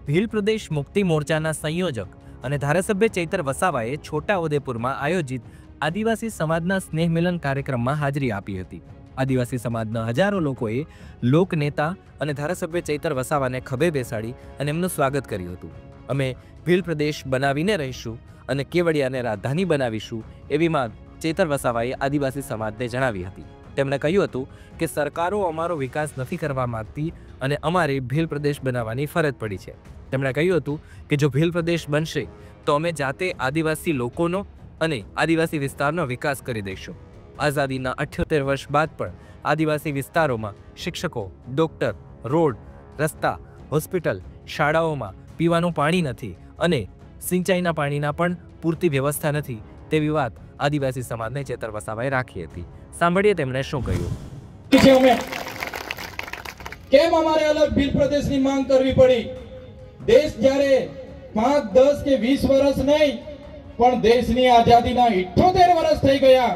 ભીલ પ્રદેશ મુક્તિ મોરચાના સંયોજક અને ધારાસભ્ય ચૈતર વસાવાએ છોટાઉદેપુરમાં આયોજિત આદિવાસી સમાજના સ્નેહ મિલન કાર્યક્રમમાં હાજરી આપી હતી। આદિવાસી સમાજના હજારો લોકોએ લોકનેતા અને ધારાસભ્ય ચૈતર વસાવાને ખભે બેસાડી અને એમનું સ્વાગત કર્યું હતું। અમે ભીલ પ્રદેશ બનાવીને રહીશું અને કેવડિયાને રાજધાની બનાવીશું એવી વાત ચૈતર વસાવાએ આદિવાસી સમાજને જણાવી હતી। તેમણે કહ્યું હતું કે સરકારો અમારો વિકાસ નથી કરવા માંગતી અને અમારે ભીલ પ્રદેશ બનાવવાની ફરજ પડી છે। તેમણે કહ્યું હતું કે જો ભીલ પ્રદેશ બનશે તો અમે જાતે આદિવાસી લોકોનો અને આદિવાસી વિસ્તારનો વિકાસ કરી દઈશું। આઝાદીના 78 વર્ષ બાદ પણ આદિવાસી વિસ્તારોમાં શિક્ષકો, ડોક્ટર, રોડ, રસ્તા, હોસ્પિટલ, શાળાઓમાં પીવાનું પાણી નથી અને સિંચાઈના પાણીના પણ પૂરતી વ્યવસ્થા નથી તેવી વાત આદિવાસી સમાજને ચૈતર વસાવાએ રાખી હતી। સાંભળીએ તેમણે શું કહ્યું। કેમ અમારે અલગ ભીલ પ્રદેશની માંગ કરવી પડી? દેશ જ્યારે 5, 10 કે 20 વર્ષ નહીં પણ દેશની આઝાદીના 78 વર્ષ થઈ ગયા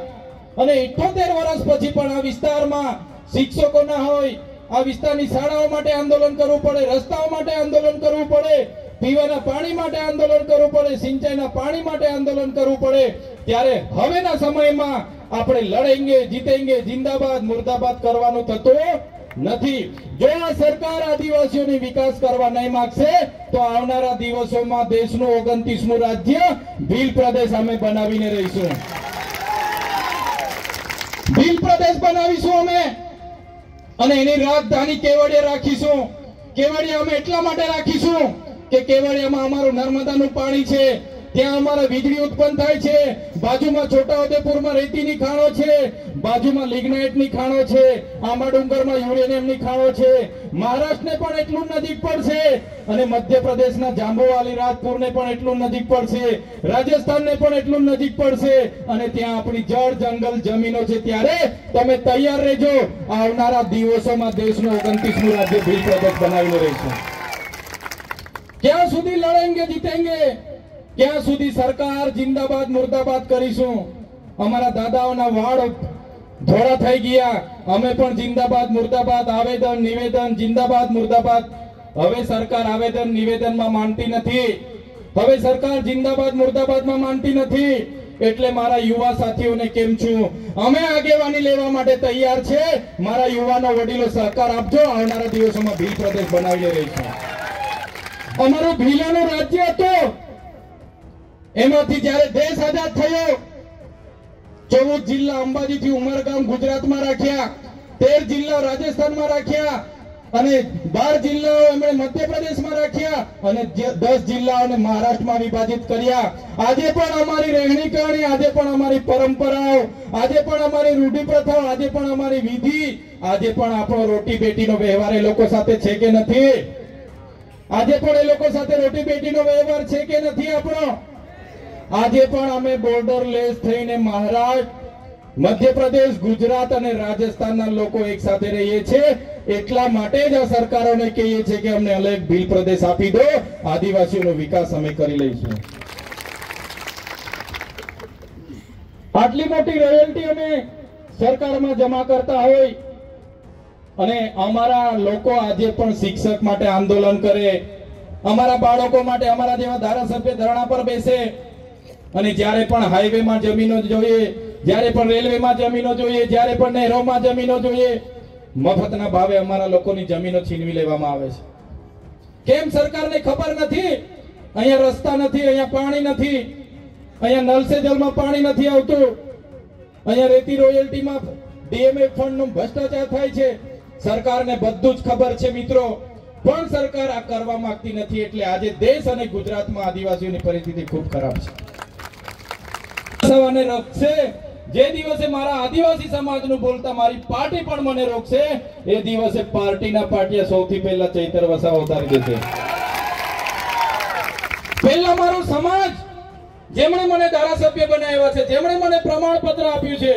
અને 78 વર્ષ પછી પણ આ વિસ્તારમાં શિક્ષકો ના હોય, આ વિસ્તારની શાળાઓ માટે આંદોલન કરવું પડે, રસ્તાઓ માટે આંદોલન કરવું પડે, પીવાના પાણી માટે આંદોલન કરવું પડે, સિંચાઈના પાણી માટે આંદોલન કરવું પડે, ત્યારે હવેના સમયમાં આપણે લડેંગે, જીતેંગે, જિંદાબાદ મુર્દાબાદ કરવાનું થતું નથી। જો આ સરકાર આદિવાસીઓની વિકાસ કરવા નહીં માંગશે તો આવનારા દિવસોમાં દેશનું 29મું રાજ્ય ભીલ પ્રદેશ અમે બનાવીને રહીશું। ભીલ પ્રદેશ બનાવીશું અમે અને એની રાજધાની કેવડિયા રાખીશું। કેવડિયા અમે એટલા માટે રાખીશું કે કેવડિયામાં અમારું નર્મદાનું પાણી છે, ત્યાં અમારે વીજળી ઉત્પન્ન થાય છે, બાજુમાં છોટાઉદેપુરમાં રેતીની ખાણો છે, બાજુમાં લિગ્નાઇટની ખાણો છે, આંબા ડુંગરમાં યુરેનિયમની ખાણો છે, મહારાષ્ટ્રને પણ એટલું નજીક પડશે અને મધ્યપ્રદેશના જાંબુવાલી રાજપુરને પણ એટલું નજીક પડશે, રાજસ્થાનને પણ એટલું નજીક પડશે અને ત્યાં આપણી જળ જંગલ જમીનો છે। ત્યારે તમે તૈયાર રહેજો, આવનારા દિવસોમાં દેશનું 29મું રાજ્ય ભીલ પ્રદેશ બનાવીને રહીશું। ક્યાં સુધી લડેંગે જીતેંગે, ક્યાં સુધી સરકાર જિંદાબાદ મુર્દાબાદ કરીશું? અમારા દાદાઓના વાળ ધોળા થઈ ગયા, અમે પણ જિંદાબાદ મુર્દાબાદ, આવેદન નિવેદન જિંદાબાદ મુર્દાબાદ। હવે સરકાર આવેદન નિવેદનમાં માનતી નથી, હવે સરકાર જિંદાબાદ મુર્દાબાદમાં માનતી નથી। એટલે મારા યુવા સાથીઓને કેમ છું, અમે આગેવાની લેવા માટે તૈયાર છે। મારા યુવાનો વડીલો સહકાર આપજો, આવનારા દિવસોમાં ભીલ પ્રદેશ બનાવી રહીશું। અમારું ભીલોનું રાજ્ય હતું, એમાંથી જ્યારે દેશ આઝાદ થયો 14 જિલ્લા અંબાજીથી ઉમરગામ ગુજરાતમાં રાખ્યા, 13 જિલ્લા રાજસ્થાનમાં રાખ્યા અને 12 જિલ્લાઓ એમણે મધ્યપ્રદેશમાં રાખ્યા અને 10 જિલ્લાઓને મહારાષ્ટ્રમાં વિભાજિત કર્યા। આજે પણ અમારી રહેણી કરણી, આજે પણ અમારી પરંપરાઓ, આજે પણ અમારી રૂઢિ પ્રથાઓ, આજે પણ અમારી વિધિ, આજે પણ આપણો રોટી બેટીનો વ્યવહાર એ લોકો સાથે છે કે નથી? આજે પણ એ લોકો સાથે રોટી બેટીનો વ્યવહાર છે કે નથી આપણો? આજે પણ અમે બોર્ડરલેસ થઈને મહારાષ્ટ્ર, મધ્યપ્રદેશ, ગુજરાત અને રાજસ્થાનના લોકો એક સાથે રહીએ છીએ। એટલા માટે જ આ સરકારોને કહીએ છીએ કે અમને અલગ ભીલ પ્રદેશ આપી દો, આદિવાસીઓનો વિકાસ અમે કરી લઈશું। આટલી મોટી રોયલ્ટી અમે સરકારમાં જમા કરતા હોય અને અમારા લોકો આજે પણ શિક્ષક માટે આંદોલન કરે, અમારા બાળકો માટે અમારા જેવા ધારાસભ્ય ધરણા પર બેસે અને જ્યારે પણ હાઈવેમાં જમીનો જોઈએ, જ્યારે પણ રેલવેમાં જમીનો જોઈએ, જ્યારે પણ નહેરોમાં જમીનો જોઈએ, મફતના ભાવે અમારા લોકોની જમીનો છીનવી લેવામાં આવે છે। કેમ સરકારને ખબર નથી? અહીંયા રસ્તા નથી, અહીંયા પાણી નથી, અહીંયા નલ સે જલમાં પાણી નથી આવતું, અહીંયા રેતી રોયલ્ટીમાં ડીએમએફ ફંડનો ભ્રષ્ટાચાર થાય છે। સરકારને બધું જ ખબર છે મિત્રો, પણ સરકાર આ કરવા માંગતી નથી। એટલે આજે દેશ અને ગુજરાતમાં આદિવાસીઓની પરિસ્થિતિ ખૂબ ખરાબ છે। સવાને રોકશે, જે દિવસે મારા આદિવાસી સમાજનું બોલતા મારી પાર્ટી પણ મને રોકશે, એ દિવસે પાર્ટીના પાટિયા સૌથી પહેલા ચૈતર વસાવા ઉતારી દેશે। પહેલા મારો સમાજ, જેમણે મને ધારાસભ્ય બનાવ્યા છે, જેમણે મને પ્રમાણપત્ર આપ્યું છે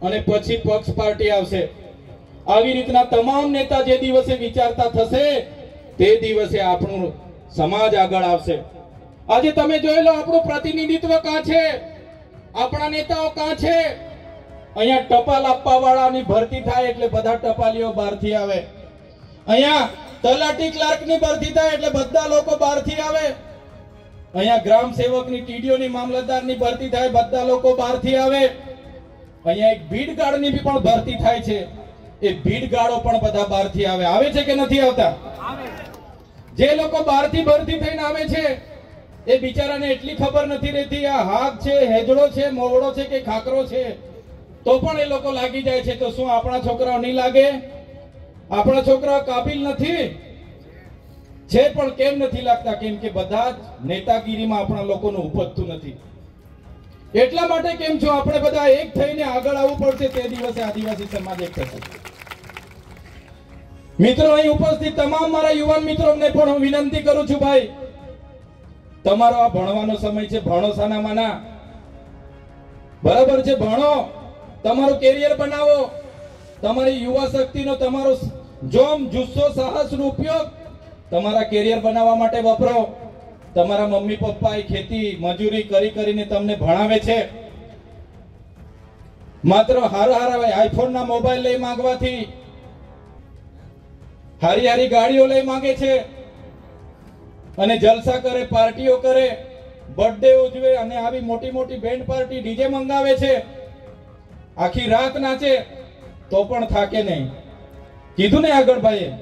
અને પછી પક્ષ પાર્ટી આવશે। આવી રીતના તમામ નેતા જે દિવસે વિચારતા થશે તે દિવસે આપણું સમાજ આગળ આવશે। આજે તમે જોઈ લો આપણું પ્રતિનિધિત્વ ક્યાં છે, આપણા નેતાઓ ક્યાં છે? અહીંયા ટપાલ આપવા વાળાની ભરતી થાય એટલે બધા ટપાલીઓ બહારથી આવે, અહીંયા તલાટી ક્લાર્કની ભરતી થાય એટલે બધા લોકો અહીંયા ગ્રામ સેવકની, ટીડીઓની, મામલતદારની ભરતી થાય, બધા લોકો બહારથી આવે. અહીંયા એક ભીડ ગાર્ડની પણ ભરતી થાય છે, એ ભીડ ગાર્ડો પણ બધા બહારથી આવે. આવે છે કે નથી આવતા? જે લોકો બહારથી ભરતી થઈને આવે છે એ બિચારાને એટલી ખબર નથી રહેતી આ હાક છે, હેજડો છે, મોવડો છે કે ખાકરો છે, તો પણ એ લોકો લાગી જાય છે. તો શું આપણા છોકરાઓ નહીં લાગે? આપણા છોકરાઓ કાબિલ નથી છે, પણ કેમ નથી લાગતા? કેમ કે બધા જ નેતાગીરીમાં આપણા લોકોનું ઉપજતું નથી. એટલા માટે કેમ છો આપણે બધા એક થઈને આગળ આવવું પડશે. તે દિવસે આદિવાસી સમાજ એક થશે. મિત્રો, અહીં ઉપસ્થિત તમામ મારા યુવાન મિત્રોને પણ હું વિનંતી કરું છું, ભાઈ તમારો આ ભણવાનો સમય છે, ભણો સાનામાના, બરાબર છે, ભણો, તમારું કેરિયર બનાવો, તમારી યુવા શક્તિનો, તમારો જોમ, જુસ્સો, સાહસનો ઉપયોગ તમારા કેરિયર બનાવવા માટે વપરો. તમારા મમ્મી પપ્પાએ ખેતી મજૂરી કરીને તમને ભણાવે છે. માત્ર હારા આઈફોન ના મોબાઈલ લઈ માંગવાથી, હારી ગાડીઓ લઈ માંગે છે અને જલસા કરે, પાર્ટીઓ કરે, બર્થડે ઉજવે અને આવી મોટી મોટી બેન્ડ પાર્ટી, ડીજે મંગાવે છે, આખી રાત નાચે તો પણ થાકે નહીં. કીધું ને આગળ ભાઈએ.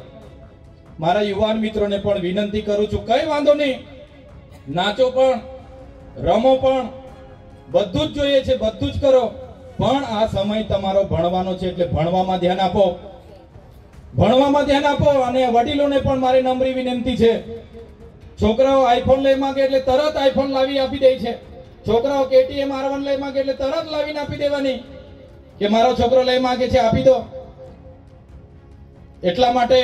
મારા યુવાન મિત્રોને પણ વિનંતી કરું છું, કઈ વાંધો નહીં, નાચો પણ, રમો પણ, બધું જ જોઈએ છે, બધું જ કરો, પણ આ સમય તમારો ભણવાનો છે એટલે ભણવામાં ધ્યાન આપો. ભણવામાં ધ્યાન આપો. અને વડીલોને પણ મારી નમ્ર વિનંતી છે, છોકરાઓ આઈફોન લઈ માંગે એટલે તરત આઈફોન લાવી આપી દે છે. છોકરાઓ KTM R1 લઈ માંગે એટલે તરત લાવીને આપી દેવાની કે મારો છોકરો લઈ માંગે છે આપી દો. એટલા માટે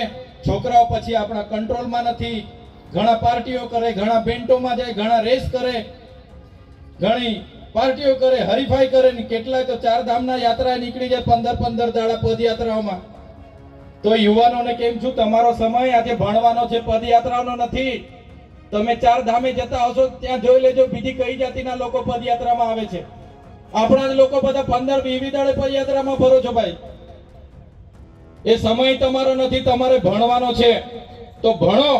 છોકરાઓ પછી આપણા કંટ્રોલમાં નથી. ઘણા પાર્ટીઓ કરે, ઘણા બેન્ટોમાં જાય, ઘણા રેસ કરે, ઘણી પાર્ટીઓ કરે, હરીફાઈ કરે, ને કેટલાય તો 4 ધામના યાત્રા નીકળી જાય 15 દાડા પદયાત્રાઓમાં. તો યુવાનોને કેમ છું, તમારો સમય આજે ભણવાનો છે, પદયાત્રાનો નથી. તમે 4 ધામે જતા હશો ત્યાં જોઈ લેજો બીજી કઈ જાતિના લોકો પદયાત્રામાં આવે છે. આપણા જ લોકો બધા 15-20 દાડે પદયાત્રામાં ફરો છો ભાઈ. એ સમય તમારો નથી, તમારે ભણવાનો છે. તો ભણો.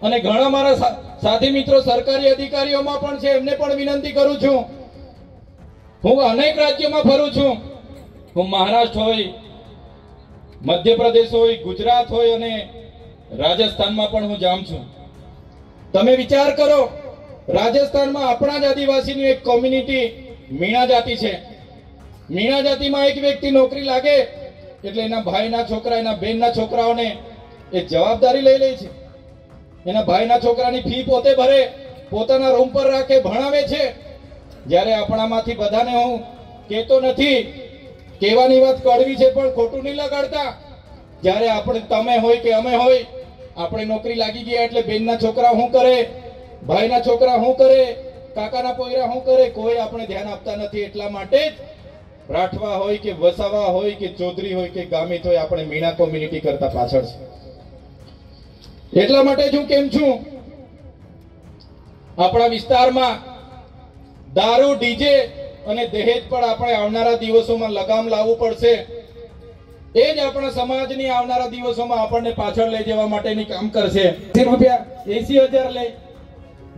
અને ઘણા મારા સાથી મિત્રો સરકારી અધિકારીઓમાં પણ છે, એમને પણ વિનંતી કરું છું. હું અનેક રાજ્યોમાં ફરું છું. હું મહારાષ્ટ્ર હોય, મધ્યપ્રદેશ હોય, ગુજરાત હોય અને રાજસ્થાનમાં પણ હું જાઉં છું. તમે વિચાર કરો, રાજસ્થાનમાં આપણા જ આદિવાસીની એક કોમ્યુનિટી મીણા જાતિ છે. મીણા જાતિમાં એક વ્યક્તિ નોકરી લાગે એટલે એના ભાઈના છોકરા, એના બહેનના છોકરાઓને એ જવાબદારી લઈ લે છે. એના ભાઈના છોકરાની ફી પોતે ભરે, પોતાના રૂમ પર રાખે, ભણાવે છે. જ્યારે આપણામાંથી બધાને હું કહેતો નથી, કહેવાની વાત કડવી છે પણ ખોટું નહીં લગાડતા. જ્યારે આપણે, તમે હોય કે અમે હોય, આપણે નોકરી લાગી ગયા એટલે બેનના છોકરા શું કરે, ભાઈના છોકરા શું કરે, કાકાના પોયરા શું કરે, કોઈ આપણે ધ્યાન આપતા નથી. એટલા માટે જ રાઠવા હોય કે વસાવા હોય કે ચૌધરી હોય કે ગામિત હોય, આપણે મીણા કોમ્યુનિટી કરતા પાછળ છે. એટલા માટે જ હું કેમ છું, આપણા વિસ્તારમાં દારૂ, ડીજે અને દહેજ પર આપણે આવનારા દિવસોમાં લગામ લાવવું પડશે. એ જ આપણા સમાજની આવનારા દિવસોમાં આપણને પાછળ લઈ જવા માટેની કામ કરશે. રૂપિયા 80,000 લઈ.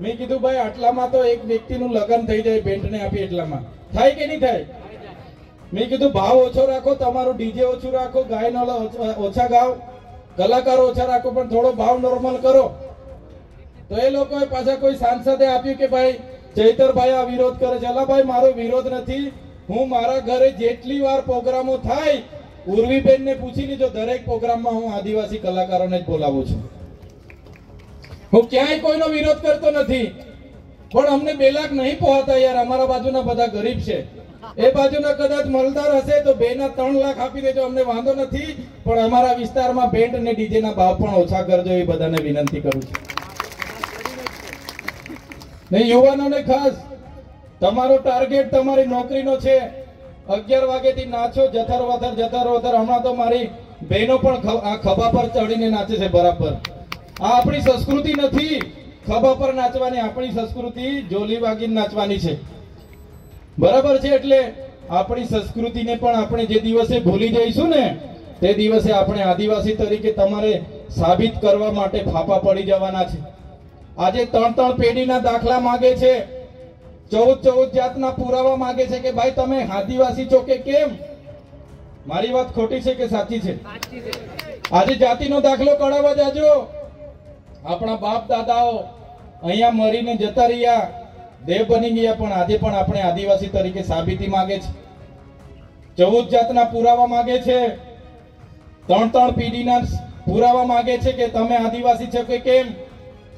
મેં કીધું ભાઈ આટલામાં તો એક વ્યક્તિનું લગ્ન થઈ જાય, બેન્ટને આપી, એટલામાં થાય કે નહીં થાય? મેં કીધું ભાવ ઓછો રાખો, તમારું ડીજે ઓછું રાખો, ગાયનો ઓછા ગાઓ, કલાકારો ઓછા રાખો, પણ થોડો ભાવ નોર્મલ કરો. તો એ લોકોએ પાછા કોઈ સાંસદે આપ્યું કે ભાઈ ચૈતરભાઈ આ વિરોધ કરે છે. અલા ભાઈ, મારો વિરોધ નથી. હું મારા ઘરે જેટલી વાર પ્રોગ્રામો થાય, ઉર્વીબેનને પૂછી લેજો, દરેક પ્રોગ્રામમાં હું આદિવાસી કલાકારોને જ બોલાવું છું. હું ક્યાંય કોઈનો વિરોધ કરતો નથી, પણ અમને 2 લાખ નહીં પહોંચતા યાર. અમારા બાજુના બધા ગરીબ છે, એ બાજુના કદાચ મલદાર હશે તો 2 ના 3 લાખ આપી દેજો, અમને વાંધો નથી. પણ અમારા વિસ્તારમાં બેન્ડ અને ડીજે ના ભાવ પણ ઓછા કરજો, એ બધાને વિનંતી કરું છું. નહીં, યુવાનોને ખાસ તમારો ટાર્ગેટ તમારી નોકરીનો છે. 11 વાગેથી નાચો, જથર વથર. હમણાં તો મારી બહેનો પણ આ ખભા પર ચડીને નાચે છે બરાબર. આ આપણી સંસ્કૃતિ નથી ખભા પર નાચવાની, આપણી સંસ્કૃતિ જોલી વાગીને નાચવાની છે, બરાબર છે. એટલે આપણી સંસ્કૃતિને પણ આપણે જે દિવસે ભૂલી જઈશું ને, તે દિવસે આપણે આદિવાસી તરીકે તમારે સાબિત કરવા માટે ફાફા પડી જવાના છે. આજે 3 પેઢીના દાખલા માંગે છે, 14 જાતના પુરાવા માંગે છે કે ભાઈ તમે આદિવાસી છો કે કેમ? મારી વાત ખોટી છે કે સાચી છે? આજે જાતિનો દાખલો કઢાવવા જાજો. આપણા બાપ દાદાઓ અહીંયા મરીને જતા રહ્યા, દેવ બની ગયા, પણ આજે પણ આપણે આદિવાસી તરીકે સાબિતી માંગે છે. 14 જાતના પુરાવા માંગે છે, 3 પેઢીના પુરાવા માંગે છે કે તમે આદિવાસી છો કે કેમ?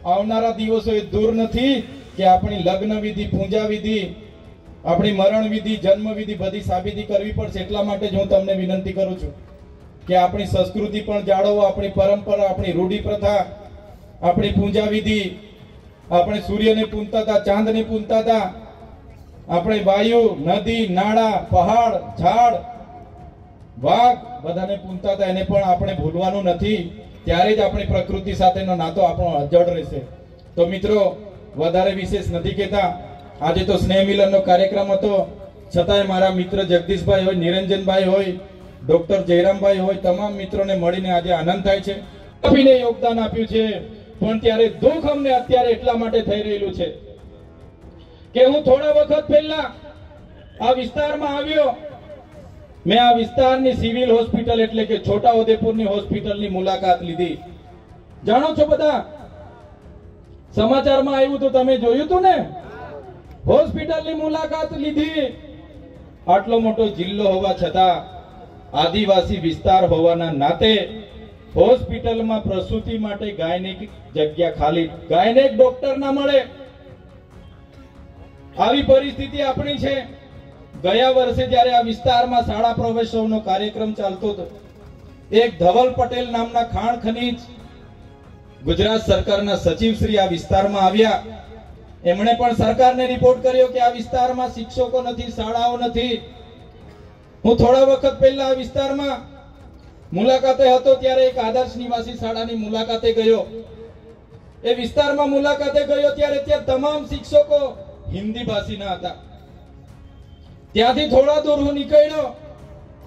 આવનારા દિવસો એ દૂર નથી કે આપણી લગ્ન વિધિ, પૂજા વિધિ, આપણી મરણ વિધિ, જન્મ વિધિ બધી સાબિતી કરવી પડશે. એટલા માટે જ હું તમને વિનંતી કરું છું કે આપણી સંસ્કૃતિ પણ જાળવો, આપણી પરંપરા, આપણી રૂઢી પ્રથા, આપણી પૂજા વિધિ. આપણે સૂર્યને પૂજતા હતા, ચાંદને પૂજતા હતા, આપણે વાયુ, નદી, નાળા, પહાડ, ઝાડ, વાઘ બધાને પૂજતા હતા. એને પણ આપણે ભૂલવાનું નથી. ત્યારે જ આપણી પ્રકૃતિ સાથેનો નાતો આપણો અજડ રહેશે. તો મિત્રો, વધારે વિશેષ નથી કહેતા. આજે તો સ્નેહ મિલનનો કાર્યક્રમ હતો, છતાંય મારા મિત્ર જગદીશભાઈ હોય, નિરંજનભાઈ હોય, ડોક્ટર જયરામભાઈ હોય, તમામ મિત્રોને મળીને આજે આનંદ થાય છે. આપીને યોગદાન આપ્યું છે, પણ ત્યારે દુઃખ અમને અત્યારે એટલા માટે થઈ રહેલું છે કે હું થોડા વખત પહેલા આ વિસ્તારમાં આવ્યો. મેં આ વિસ્તારની સિવિલ હોસ્પિટલ એટલે કે છોટાઉદેપુરની હોસ્પિટલની મુલાકાત લીધી. જાણો છો બધા, સમાચારમાં આવ્યું તો તમે જોયું હતું ને? હોસ્પિટલની મુલાકાત લીધી. આટલો મોટો જિલ્લો હોવા છતાં, આદિવાસી વિસ્તાર હોવાના નાતે હોસ્પિટલમાં પ્રસૂતિ માટે ગાયનેક જગ્યા ખાલી, ગાયનેક ડોક્ટર ના મળે. આવી પરિસ્થિતિ આપણી છે. ગયા વર્ષે જ્યારે આ વિસ્તારમાં શાળા પ્રવેશોનો કાર્યક્રમ ચાલતો હતો, એક ધવલ પટેલ નામના ખાણ ખનીજ ગુજરાત સરકારના સચિવ શ્રી આ વિસ્તારમાં આવ્યા. એમણે પણ સરકારને રિપોર્ટ કર્યો કે આ વિસ્તારમાં શિક્ષકો નથી, શાળાઓ નથી. હું થોડા વખત પહેલા આ વિસ્તારમાં મુલાકાતે હતો, ત્યારે એક આદર્શ નિવાસી શાળાની મુલાકાતે ગયો. એ વિસ્તારમાં મુલાકાતે ગયો ત્યારે ત્યાં તમામ શિક્ષકો હિન્દી ભાષીના હતા. ત્યાંથી થોડા દૂર હું નીકળ્યો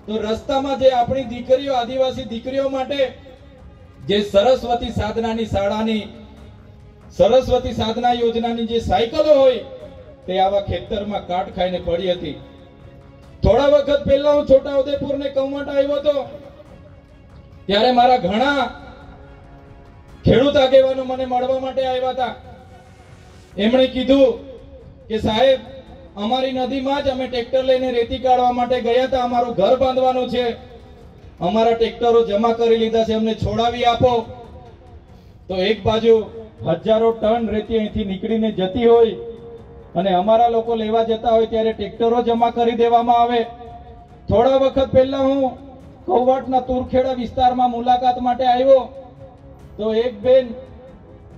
તો રસ્તામાં જે આપણી દીકરીઓ, આદિવાસી દીકરીઓ માટે જે સરસ્વતી સાધનાની શાળાની, સરસ્વતી સાધના યોજનાની જે સાયકલો હોય તે આવા ખેતરમાં કાટ ખાઈને પડી હતી. થોડા વખત પહેલા હું છોટાઉદેપુરને કૌમટ આવ્યો હતો, ત્યારે મારા ઘણા ખેડૂત આગેવાનો મને મળવા માટે આવ્યા હતા. એમણે કીધું કે સાહેબ, અમારી નદીમાં જ અમે ટ્રેક્ટર લઈને રેતી કાઢવા માટે ગયા હતા, અમારું ઘર બાંધવાનું છે, અમારા ટ્રેક્ટરો જમા કરી લીધા છે, અમને છોડાવી આપો. તો એક બાજુ હજારો ટન રેતી અહીંથી નીકળીને જતી હોય અને અમારા લોકો લેવા જતા હોય ત્યારે ટ્રેક્ટરો જમા કરી દેવામાં આવે. થોડા વખત પહેલા હું કૌવાટના તુરખેડા વિસ્તારમાં મુલાકાત માટે આવ્યો તો એક બેન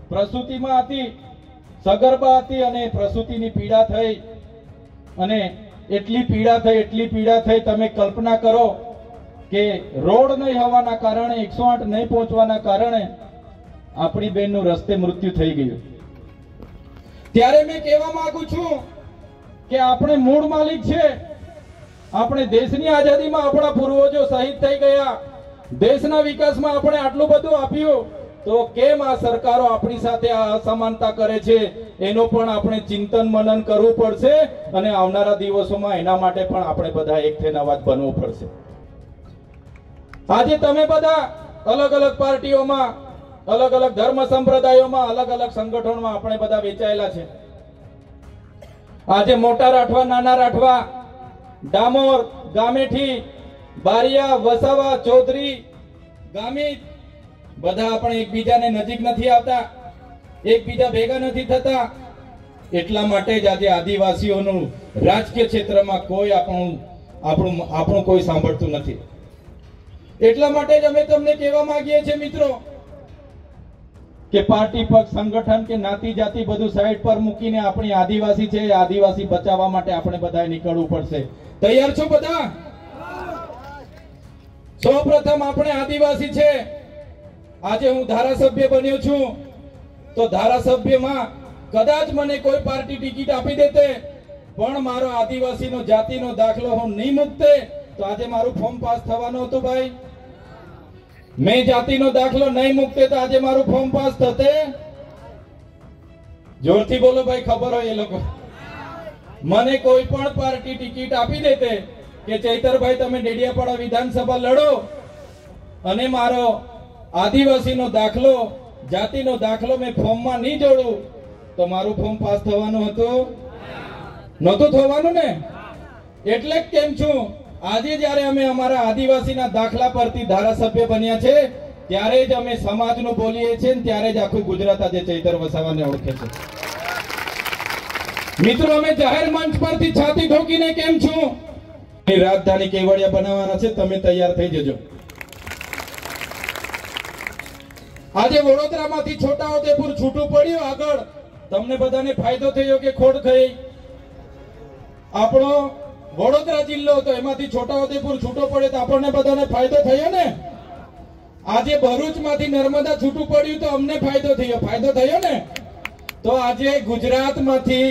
પ્રસૂતિમાં હતી, સગર્ભા હતી અને પ્રસૂતિની પીડા થઈ અને એટલી પીડા થઈ તમે કલ્પના કરો કે રોડ નહીં હોવાના કારણે, 108 નહીં પહોંચવાના કારણે આપણી બેનનું રસ્તે મૃત્યુ થઈ ગયું. ત્યારે મેં કહેવા માંગુ છું કે આપણે મૂળ માલિક છે. આપણે દેશની આઝાદીમાં આપણા પૂર્વજો શહીદ થઈ ગયા, દેશના વિકાસમાં આપણે આટલું બધું આપ્યું, તો કેમ આ સરકારો આપણી સાથે આ અસમાનતા કરે છે? એનો પણ આપણે ચિંતન મનન કરવું પડશે અને આવનારા દિવસોમાં એના માટે પણ આપણે બધા એક થઈને અવાજ બનવું પડશે. આજે તમે બધા અલગ અલગ પાર્ટીઓમાં, અલગ અલગ ધર્મ સંપ્રદાયોમાં, અલગ અલગ સંગઠનોમાં આપણે બધા વેચાયેલા છે. આજે મોટા રાઠવા, નાના રાઠવા, ડામોર, ગામેઠી, બારિયા, વસાવા, ચૌધરી, ગામિત બધા આપણે એકબીજાને નજીક નથી આવતા, એકબીજા ભેગા નથી થતા. એટલા માટે જ આજે આદિવાસીઓનું રાજકીય ક્ષેત્રમાં કોઈ આપણું કોઈ સાંભળતું નથી. એટલા માટે જ અમે તમને કહેવા માંગીએ છીએ મિત્રો કે પાર્ટી, પક્ષ, સંગઠન કે નાતી જાતિ બધું સાઈડ પર મૂકીને આપણી આદિવાસી છે, આદિવાસી બચાવવા માટે આપણે બધાએ નીકળવું પડશે. તૈયાર છો બધા? સૌપ્રથમ આપણે આદિવાસી છે. આજે હું ધારાસભ્ય બન્યો છું તો ધારાસભ્યમાં કદાચ મને કોઈ પાર્ટી ટિકિટ આપી દેતે, પણ મારો આદિવાસીનો જાતિનો દાખલો હું નહીં મૂકતે તો આજે મારું ફોર્મ પાસ થવાનું હતું ભાઈ. મેં જાતિનો દાખલો નહીં મૂકતે તો આજે મારું ફોર્મ પાસ થતે. જોરથી બોલો ભાઈ, ખબર હોય એ લોકો. મને કોઈ પણ પાર્ટી ટિકિટ આપી દેતે કે ચૈતરભાઈ તમે ડેડિયાપાડા વિધાનસભા લડો અને મારો આદિવાસીનો દાખલો, જાતિનો દાખલો મેં ફોર્મમાં નહીં જોડું તો મારું ફોર્મ પાસ થવાનું હતું? નહોતું થવાનું ને. એટલે જ કેમ છું, આજે જ્યારે અમે અમારા આદિવાસીના દાખલા પરથી ધારાસભ્ય બન્યા છે ત્યારે જ અમે સમાજનું બોલીએ છીએ, ત્યારે જ આખું ગુજરાત આજે ચૈતર વસાવાને ઓળખે છે. મિત્રો, અમે જાહેર મંચ પરથી છાતી ઠોકીને કેમ છું, રાજધાની કેવડિયા બનાવવાના છે, તમે તૈયાર થઈ જજો. આજે વડોદરામાંથી છોટાઉદેપુર છૂટું પડ્યું, આગળ તમને બધાને ફાયદો થયો કે ખોટ થઈ? આપણો વડોદરા જિલ્લો હતો, એમાંથી છોટાઉદેપુર છૂટો પડે તો આપણને બધાને ફાયદો થયો ને. આજે ભરૂચમાંથી નર્મદા છૂટું પડ્યું તો અમને ફાયદો થયો. ફાયદો થયો ને. તો આજે ગુજરાતમાંથી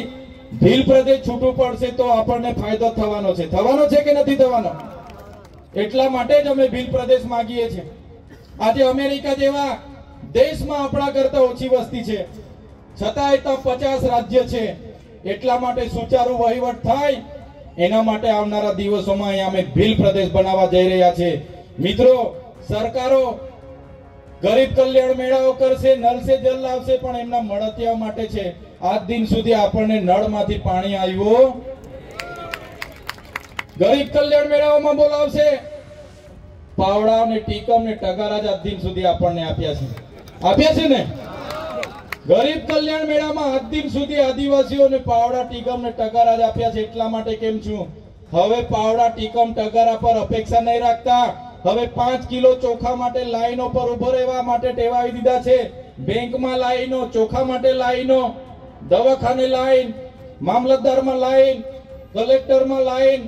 ભીલ પ્રદેશ છૂટું પડશે તો આપણને ફાયદો થવાનો છે. થવાનો છે કે નથી થવાનો? એટલા માટે જ અમે ભીલ પ્રદેશ માંગીએ છીએ. આજે અમેરિકા જેવા દેશમાં આપણા કરતા ઓછી વસ્તી છે, છતાંય તો 50 રાજ્ય છે. એટલા માટે સુચારુ વહીવટ થાય એના માટે આવનારા દિવસોમાં અહીંયા અમે ભીલ પ્રદેશ બનાવવા જઈ રહ્યા છે. મિત્રો, સરકારો ગરીબ કલ્યાણ મેળાઓ કરશે, નળ સે જલ લાવશે, પણ એમના મળતિયા માટે છે. આજ દિન સુધી આપણને નળમાંથી પાણી આવ્યું. ગરીબ કલ્યાણ મેળાઓમાં બોલાવશે, પાવડા ને ટીકમ ને ટગારા જ આજ દિન સુધી આપણને આપ્યા છે ને. ગરીબ કલ્યાણ મેળામાં આજ દિન સુધી આદિવાસીઓને પાવડા ટીકમ ને ટગારા જ આપ્યા છે. એટલા માટે કેમ છું, હવે પાવડા ટીકમ ટગારા પર અપેક્ષા નહીં રાખતા. હવે 5 કિલો ચોખા માટે લાઈનો પર ઉભો રહેવા માટે ટેવાવી દીધા છે. બેંકમાં લાઈનો, ચોખા માટે લાઈનો, દવાખાને લાઈન, મામલતદારમાં લાઈન, કલેક્ટરમાં લાઈન,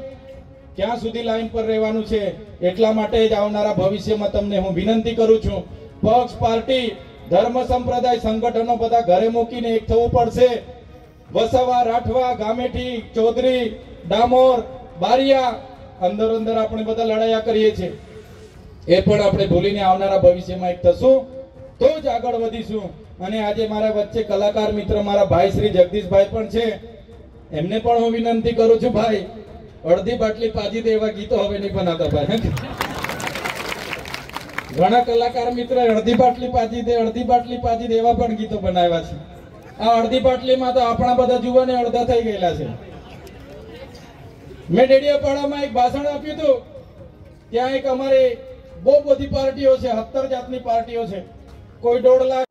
ક્યાં સુધી લાઈન પર રહેવાનું છે? એટલા માટે જ આવનારા ભવિષ્યમાં તમને હું વિનંતી કરું છું, પક્ષ, પાર્ટી, ધર્મ, સંપ્રદાય, સંગઠનો બધા ઘરે મૂકીને એક થવું પડશે. વસાવા, રાઠવા, ગામેઠી, ચૌધરી, ડામોર, બારિયા, અંદર અંદર આપણે બધા લડાયા કરીએ છીએ. એ પણ આપણે ભૂલીને આવનારા ભવિષ્યમાં એક થશું તો જ આગળ વધીશું. અને આજે મારા વચ્ચે કલાકાર મિત્ર મારા ભાઈ શ્રી જગદીશભાઈ પણ છે. એમને પણ હું વિનંતી કરું છું, ભાઈ અડધી બાટલી પાજી દે એવા ગીતો હવે નહીં બનાવતા ભાઈ. ઘણા કલાકાર મિત્ર અડધી બાટલી પાજી દે, અડધી બાટલી પાજી દે એવા પણ ગીતો બનાવ્યા છે. આ અડધી બાટલીમાં તો આપણા બધા જુવાને અડધા થઈ ગયેલા છે. મેં ડેડિયાપાડામાં એક ભાષણ આપ્યું હતું. ત્યાં એક અમારે બહુ બધી પાર્ટીઓ છે, 17 જાતની પાર્ટીઓ છે. કોઈ 1.5 લાખ